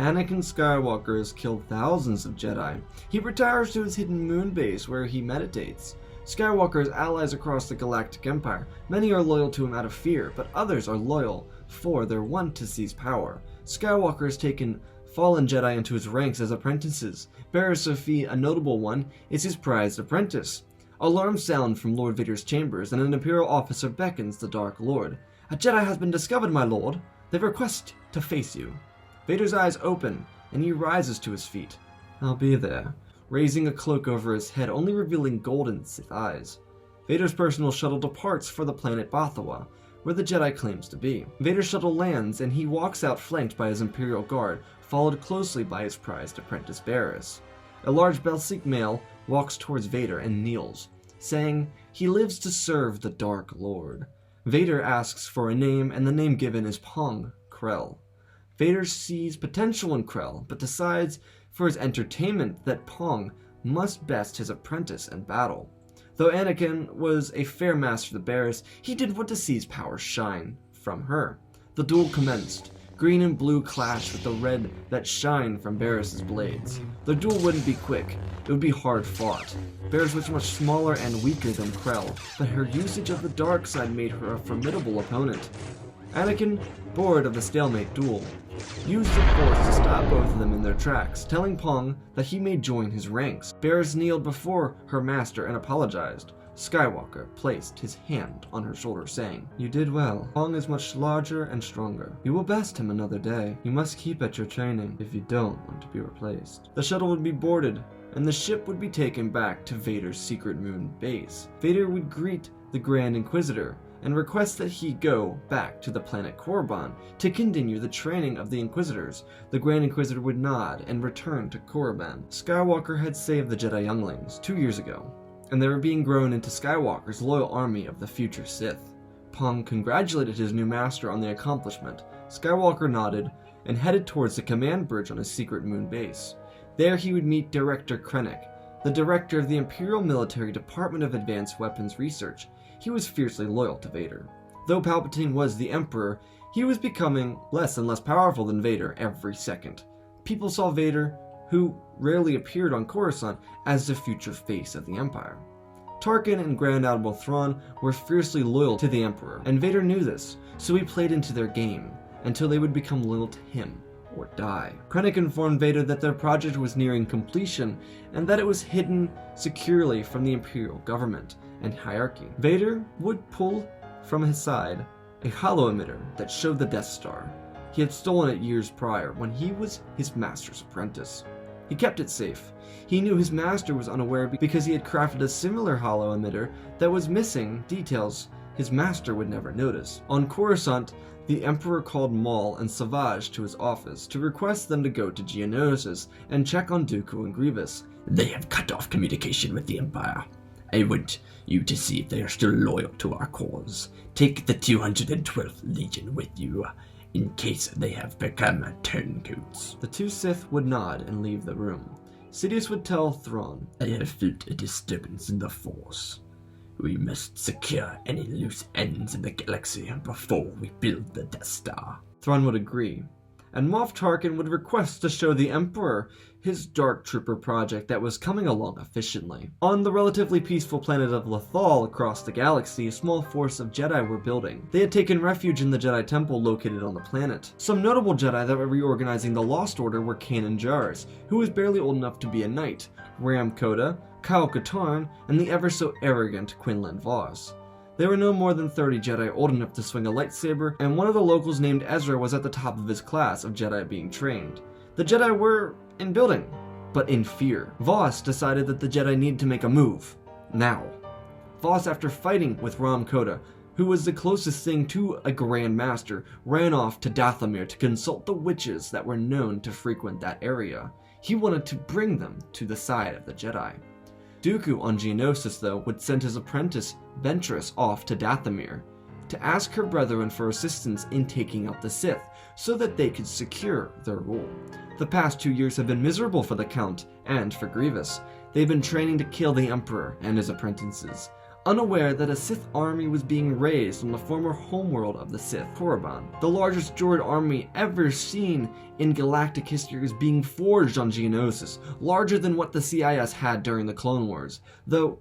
Anakin Skywalker has killed thousands of Jedi. He retires to his hidden moon base where he meditates. Skywalker has allies across the Galactic Empire. Many are loyal to him out of fear, but others are loyal for their want to seize power. Skywalker has taken fallen Jedi into his ranks as apprentices. Barriss Sophie, a notable one, is his prized apprentice. Alarms sound from Lord Vader's chambers, and an Imperial officer beckons the Dark Lord. "A Jedi has been discovered, my lord. They request to face you." Vader's eyes open, and he rises to his feet. "I'll be there," raising a cloak over his head, only revealing golden Sith eyes. Vader's personal shuttle departs for the planet Bothawa, where the Jedi claims to be. Vader's shuttle lands, and he walks out flanked by his Imperial Guard, followed closely by his prized apprentice Barriss. A large Belsikh male walks towards Vader and kneels, saying he lives to serve the Dark Lord. Vader asks for a name, and the name given is Pong Krell. Vader sees potential in Krell, but decides for his entertainment that Pong must best his apprentice in battle. Though Anakin was a fair master to Barriss, he did want to see his power shine from her. The duel commenced. Green and blue clashed with the red that shined from Barriss's blades. The duel wouldn't be quick, it would be hard fought. Barriss was much smaller and weaker than Krell, but her usage of the dark side made her a formidable opponent. Anakin, bored of the stalemate duel, used the Force to stop both of them in their tracks, telling Pong that he may join his ranks. Barriss kneeled before her master and apologized. Skywalker placed his hand on her shoulder, saying, "You did well. Pong is much larger and stronger. You will best him another day. You must keep at your training if you don't want to be replaced." The shuttle would be boarded, and the ship would be taken back to Vader's secret moon base. Vader would greet the Grand Inquisitor and request that he go back to the planet Korriban to continue the training of the Inquisitors. The Grand Inquisitor would nod and return to Korriban. Skywalker had saved the Jedi younglings 2 years ago, and they were being grown into Skywalker's loyal army of the future Sith. Pong congratulated his new master on the accomplishment. Skywalker nodded and headed towards the command bridge on his secret moon base. There he would meet Director Krennic, the director of the Imperial Military Department of Advanced Weapons Research. He was fiercely loyal to Vader. Though Palpatine was the Emperor, he was becoming less and less powerful than Vader every second. People saw Vader, who rarely appeared on Coruscant, as the future face of the Empire. Tarkin and Grand Admiral Thrawn were fiercely loyal to the Emperor, and Vader knew this, so he played into their game, until they would become loyal to him, or die. Krennic informed Vader that their project was nearing completion, and that it was hidden securely from the Imperial government and hierarchy. Vader would pull from his side a hollow emitter that showed the Death Star. He had stolen it years prior, when he was his master's apprentice. He kept it safe. He knew his master was unaware because he had crafted a similar hollow emitter that was missing details his master would never notice. On Coruscant, the Emperor called Maul and Savage to his office to request them to go to Geonosis and check on Dooku and Grievous. "They have cut off communication with the Empire. I want you to see if they are still loyal to our cause. Take the 212th Legion with you, in case they have become turncoats." The two Sith would nod and leave the room. Sidious would tell Thrawn, "I have felt a disturbance in the Force. We must secure any loose ends in the galaxy before we build the Death Star." Thrawn would agree, and Moff Tarkin would request to show the Emperor his Dark Trooper project that was coming along efficiently. On the relatively peaceful planet of Lothal across the galaxy, a small force of Jedi were building. They had taken refuge in the Jedi Temple located on the planet. Some notable Jedi that were reorganizing the Lost Order were Kanan Jarrus, who was barely old enough to be a knight, Ram Koda, Kyle Katarn, and the ever-so-arrogant Quinlan Vos. There were no more than 30 Jedi old enough to swing a lightsaber, and one of the locals named Ezra was at the top of his class of Jedi being trained. The Jedi were in building, but in fear. Vos decided that the Jedi needed to make a move. Now. Vos, after fighting with Ram Koda, who was the closest thing to a Grand Master, ran off to Dathomir to consult the witches that were known to frequent that area. He wanted to bring them to the side of the Jedi. Dooku on Geonosis, though, would send his apprentice Ventress off to Dathomir to ask her brethren for assistance in taking out the Sith, so that they could secure their rule. The past 2 years have been miserable for the Count and for Grievous. They've been training to kill the Emperor and his apprentices. unaware that a Sith army was being raised on the former homeworld of the Sith, Korriban. The largest droid army ever seen in galactic history is being forged on Geonosis, larger than what the CIS had during the Clone Wars, though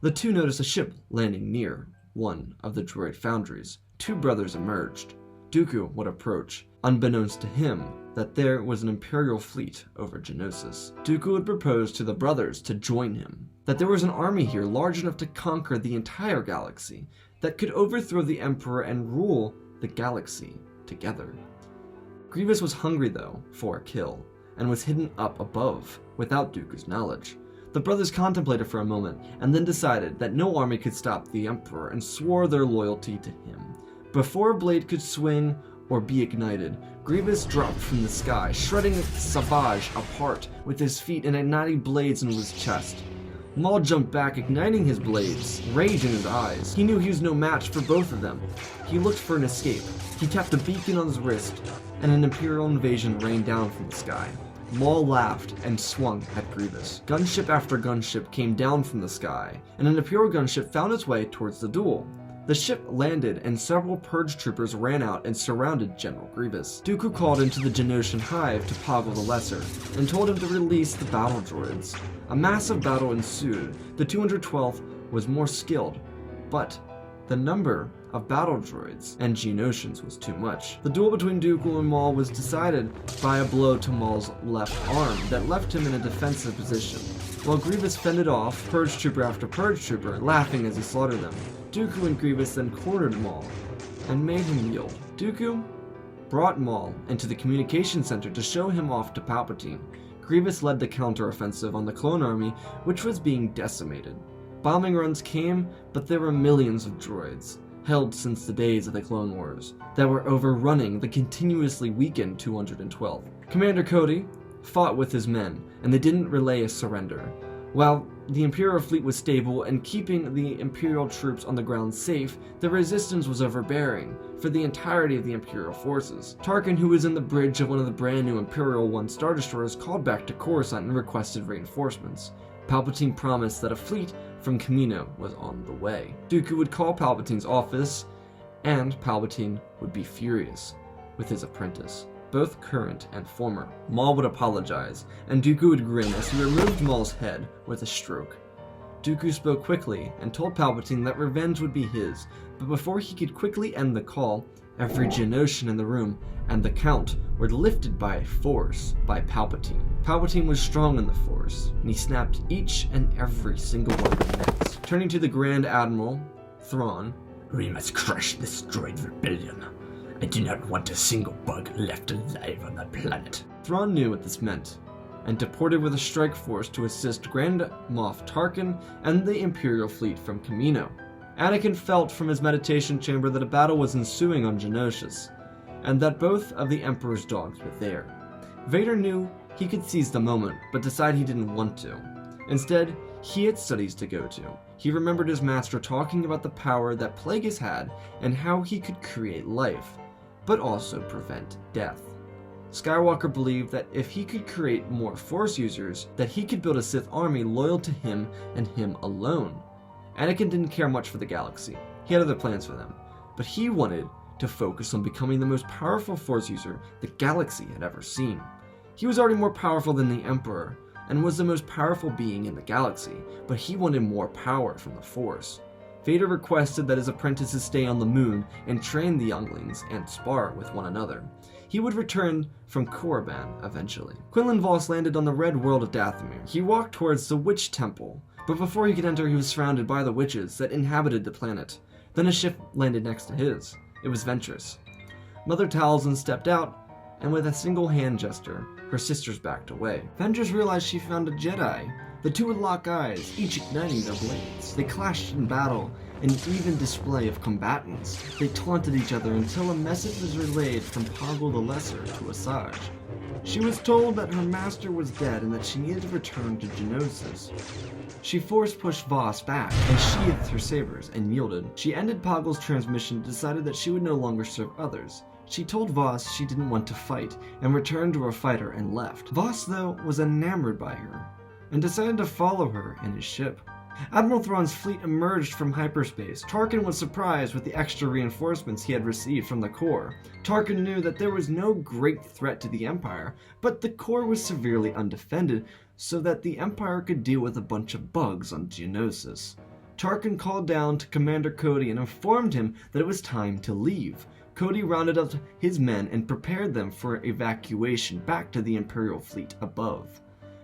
the two noticed a ship landing near one of the droid foundries. Two brothers emerged. Dooku would approach, unbeknownst to him that there was an Imperial fleet over Geonosis. Dooku would propose to the brothers to join him, that there was an army here large enough to conquer the entire galaxy, that could overthrow the Emperor and rule the galaxy together. Grievous was hungry, though, for a kill, and was hidden up above, without Dooku's knowledge. The brothers contemplated for a moment, and then decided that no army could stop the Emperor, and swore their loyalty to him. Before a blade could swing or be ignited, Grievous dropped from the sky, shredding Savage apart with his feet and igniting blades into his chest. Maul jumped back, igniting his blades, rage in his eyes. He knew he was no match for both of them. He looked for an escape. He tapped a beacon on his wrist, and an Imperial invasion rained down from the sky. Maul laughed and swung at Grievous. Gunship after gunship came down from the sky, and an Imperial gunship found its way towards the duel. The ship landed, and several Purge troopers ran out and surrounded General Grievous. Dooku called into the Geonosian hive to Poggle the Lesser, and told him to release the battle droids. A massive battle ensued. The 212th was more skilled, but the number of battle droids and Geonosians was too much. The duel between Dooku and Maul was decided by a blow to Maul's left arm that left him in a defensive position, while Grievous fended off Purge trooper after Purge trooper, laughing as he slaughtered them. Dooku and Grievous then cornered Maul and made him yield. Dooku brought Maul into the communication center to show him off to Palpatine. Grievous led the counteroffensive on the clone army, which was being decimated. Bombing runs came, but there were millions of droids, held since the days of the Clone Wars, that were overrunning the continuously weakened 212. Commander Cody fought with his men, and they didn't relay a surrender. While the Imperial fleet was stable and keeping the Imperial troops on the ground safe, the resistance was overbearing for the entirety of the Imperial forces. Tarkin, who was in the bridge of one of the brand new Imperial 1 Star Destroyers, called back to Coruscant and requested reinforcements. Palpatine promised that a fleet from Kamino was on the way. Dooku would call Palpatine's office, and Palpatine would be furious with his apprentice, both current and former. Maul would apologize, and Dooku would grin as he removed Maul's head with a stroke. Dooku spoke quickly and told Palpatine that revenge would be his, but before he could quickly end the call, every Geonosian in the room and the Count were lifted by force by Palpatine. Palpatine was strong in the Force, and he snapped each and every single one of the necks. Turning to the Grand Admiral, Thrawn, "We must crush this droid rebellion. I do not want a single bug left alive on the planet." Thrawn knew what this meant, and deported with a strike force to assist Grand Moff Tarkin and the Imperial fleet from Kamino. Anakin felt from his meditation chamber that a battle was ensuing on Geonosis, and that both of the Emperor's dogs were there. Vader knew he could seize the moment, but decided he didn't want to. Instead, he had studies to go to. He remembered his master talking about the power that Plagueis had and how he could create life, but also prevent death. Skywalker believed that if he could create more Force users, that he could build a Sith army loyal to him and him alone. Anakin didn't care much for the galaxy. He had other plans for them, but he wanted to focus on becoming the most powerful Force user the galaxy had ever seen. He was already more powerful than the Emperor, and was the most powerful being in the galaxy, but he wanted more power from the Force. Vader requested that his apprentices stay on the moon and train the younglings and spar with one another. He would return from Korriban eventually. Quinlan Vos landed on the red world of Dathomir. He walked towards the Witch Temple, but before he could enter, he was surrounded by the witches that inhabited the planet. Then a ship landed next to his. It was Ventress. Mother Talzin stepped out, and with a single hand gesture, her sisters backed away. Ventress realized she found a Jedi. The two would lock eyes, each igniting their blades. They clashed in battle, an even display of combatants. They taunted each other until a message was relayed from Poggle the Lesser to Asajj. She was told that her master was dead and that she needed to return to Geonosis. She force-pushed Vos back and sheathed her sabers and yielded. She ended Poggle's transmission and decided that she would no longer serve others. She told Vos she didn't want to fight and returned to her fighter and left. Vos, though, was enamored by her and decided to follow her in his ship. Admiral Thrawn's fleet emerged from hyperspace. Tarkin was surprised with the extra reinforcements he had received from the core. Tarkin knew that there was no great threat to the Empire, but the core was severely undefended, so that the Empire could deal with a bunch of bugs on Geonosis. Tarkin called down to Commander Cody and informed him that it was time to leave. Cody rounded up his men and prepared them for evacuation back to the Imperial fleet above.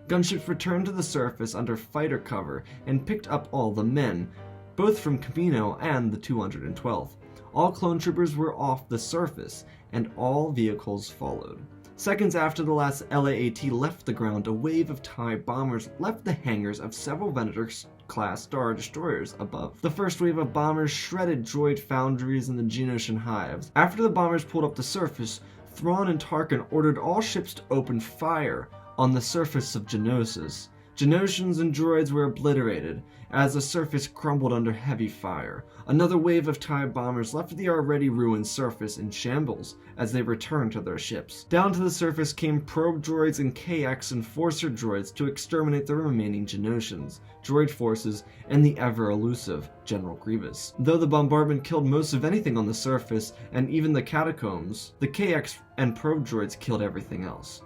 Gunships returned to the surface under fighter cover and picked up all the men, both from Camino and the 212th. All clone troopers were off the surface, and all vehicles followed. Seconds after the last LAAT left the ground, a wave of TIE bombers left the hangars of several Venator-class Star Destroyers above. The first wave of bombers shredded droid foundries and the Geonosian hives. After the bombers pulled up the surface, Thrawn and Tarkin ordered all ships to open fire on the surface of Geonosis. Geonosians and droids were obliterated as the surface crumbled under heavy fire. Another wave of TIE bombers left the already ruined surface in shambles as they returned to their ships. Down to the surface came probe droids and KX enforcer droids to exterminate the remaining Geonosians, droid forces, and the ever-elusive General Grievous. Though the bombardment killed most of anything on the surface and even the catacombs, the KX and probe droids killed everything else.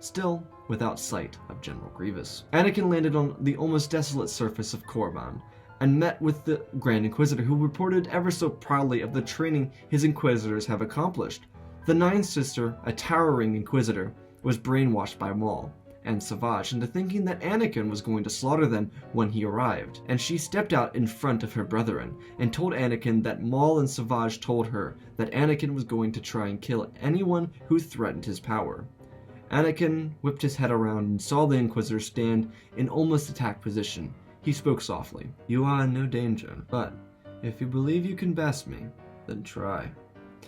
Still without sight of General Grievous. Anakin landed on the almost desolate surface of Korriban and met with the Grand Inquisitor, who reported ever so proudly of the training his Inquisitors have accomplished. The Ninth Sister, a towering Inquisitor, was brainwashed by Maul and Savage into thinking that Anakin was going to slaughter them when he arrived, and she stepped out in front of her brethren and told Anakin that Maul and Savage told her that Anakin was going to try and kill anyone who threatened his power. Anakin whipped his head around and saw the Inquisitor stand in almost attack position. He spoke softly. "You are in no danger, but if you believe you can best me, then try."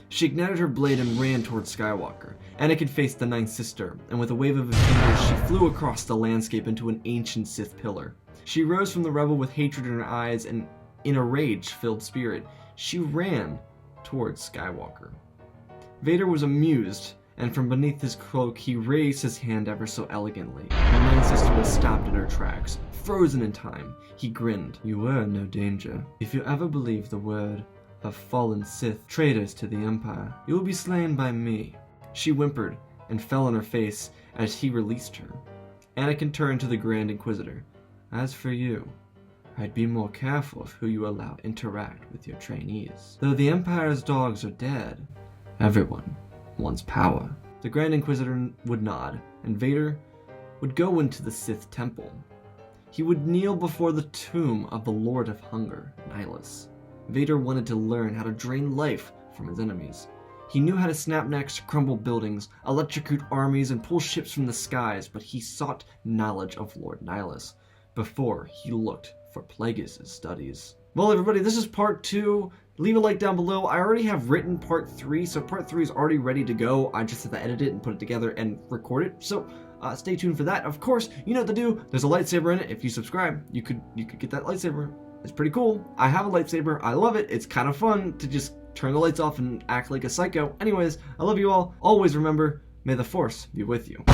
She ignited her blade and ran towards Skywalker. Anakin faced the Ninth Sister, and with a wave of her fingers, she flew across the landscape into an ancient Sith pillar. She rose from the rebel with hatred in her eyes, and in a rage-filled spirit, she ran towards Skywalker. Vader was amused, and from beneath his cloak he raised his hand ever so elegantly. The Ninth Sister was stopped in her tracks, frozen in time. He grinned. "You were in no danger. If you ever believe the word of fallen Sith, traitors to the Empire, you will be slain by me." She whimpered and fell on her face as he released her. Anakin turned to the Grand Inquisitor. "As for you, I'd be more careful of who you allow interact with your trainees. Though the Empire's dogs are dead, everyone wants power." The Grand Inquisitor would nod, and Vader would go into the Sith temple. He would kneel before the tomb of the Lord of Hunger, Nihilus. Vader wanted to learn how to drain life from his enemies. He knew how to snap necks, crumble buildings, electrocute armies, and pull ships from the skies, but he sought knowledge of Lord Nihilus before he looked for Plagueis' studies. Well, everybody, this is part 2. Leave a like down below. I already have written part 3, so part 3 is already ready to go. I just have to edit it and put it together and record it. So stay tuned for that. Of course, you know what to do. There's a lightsaber in it. If you subscribe, you could get that lightsaber. It's pretty cool. I have a lightsaber. I love it. It's kind of fun to just turn the lights off and act like a psycho. Anyways, I love you all. Always remember, may the Force be with you.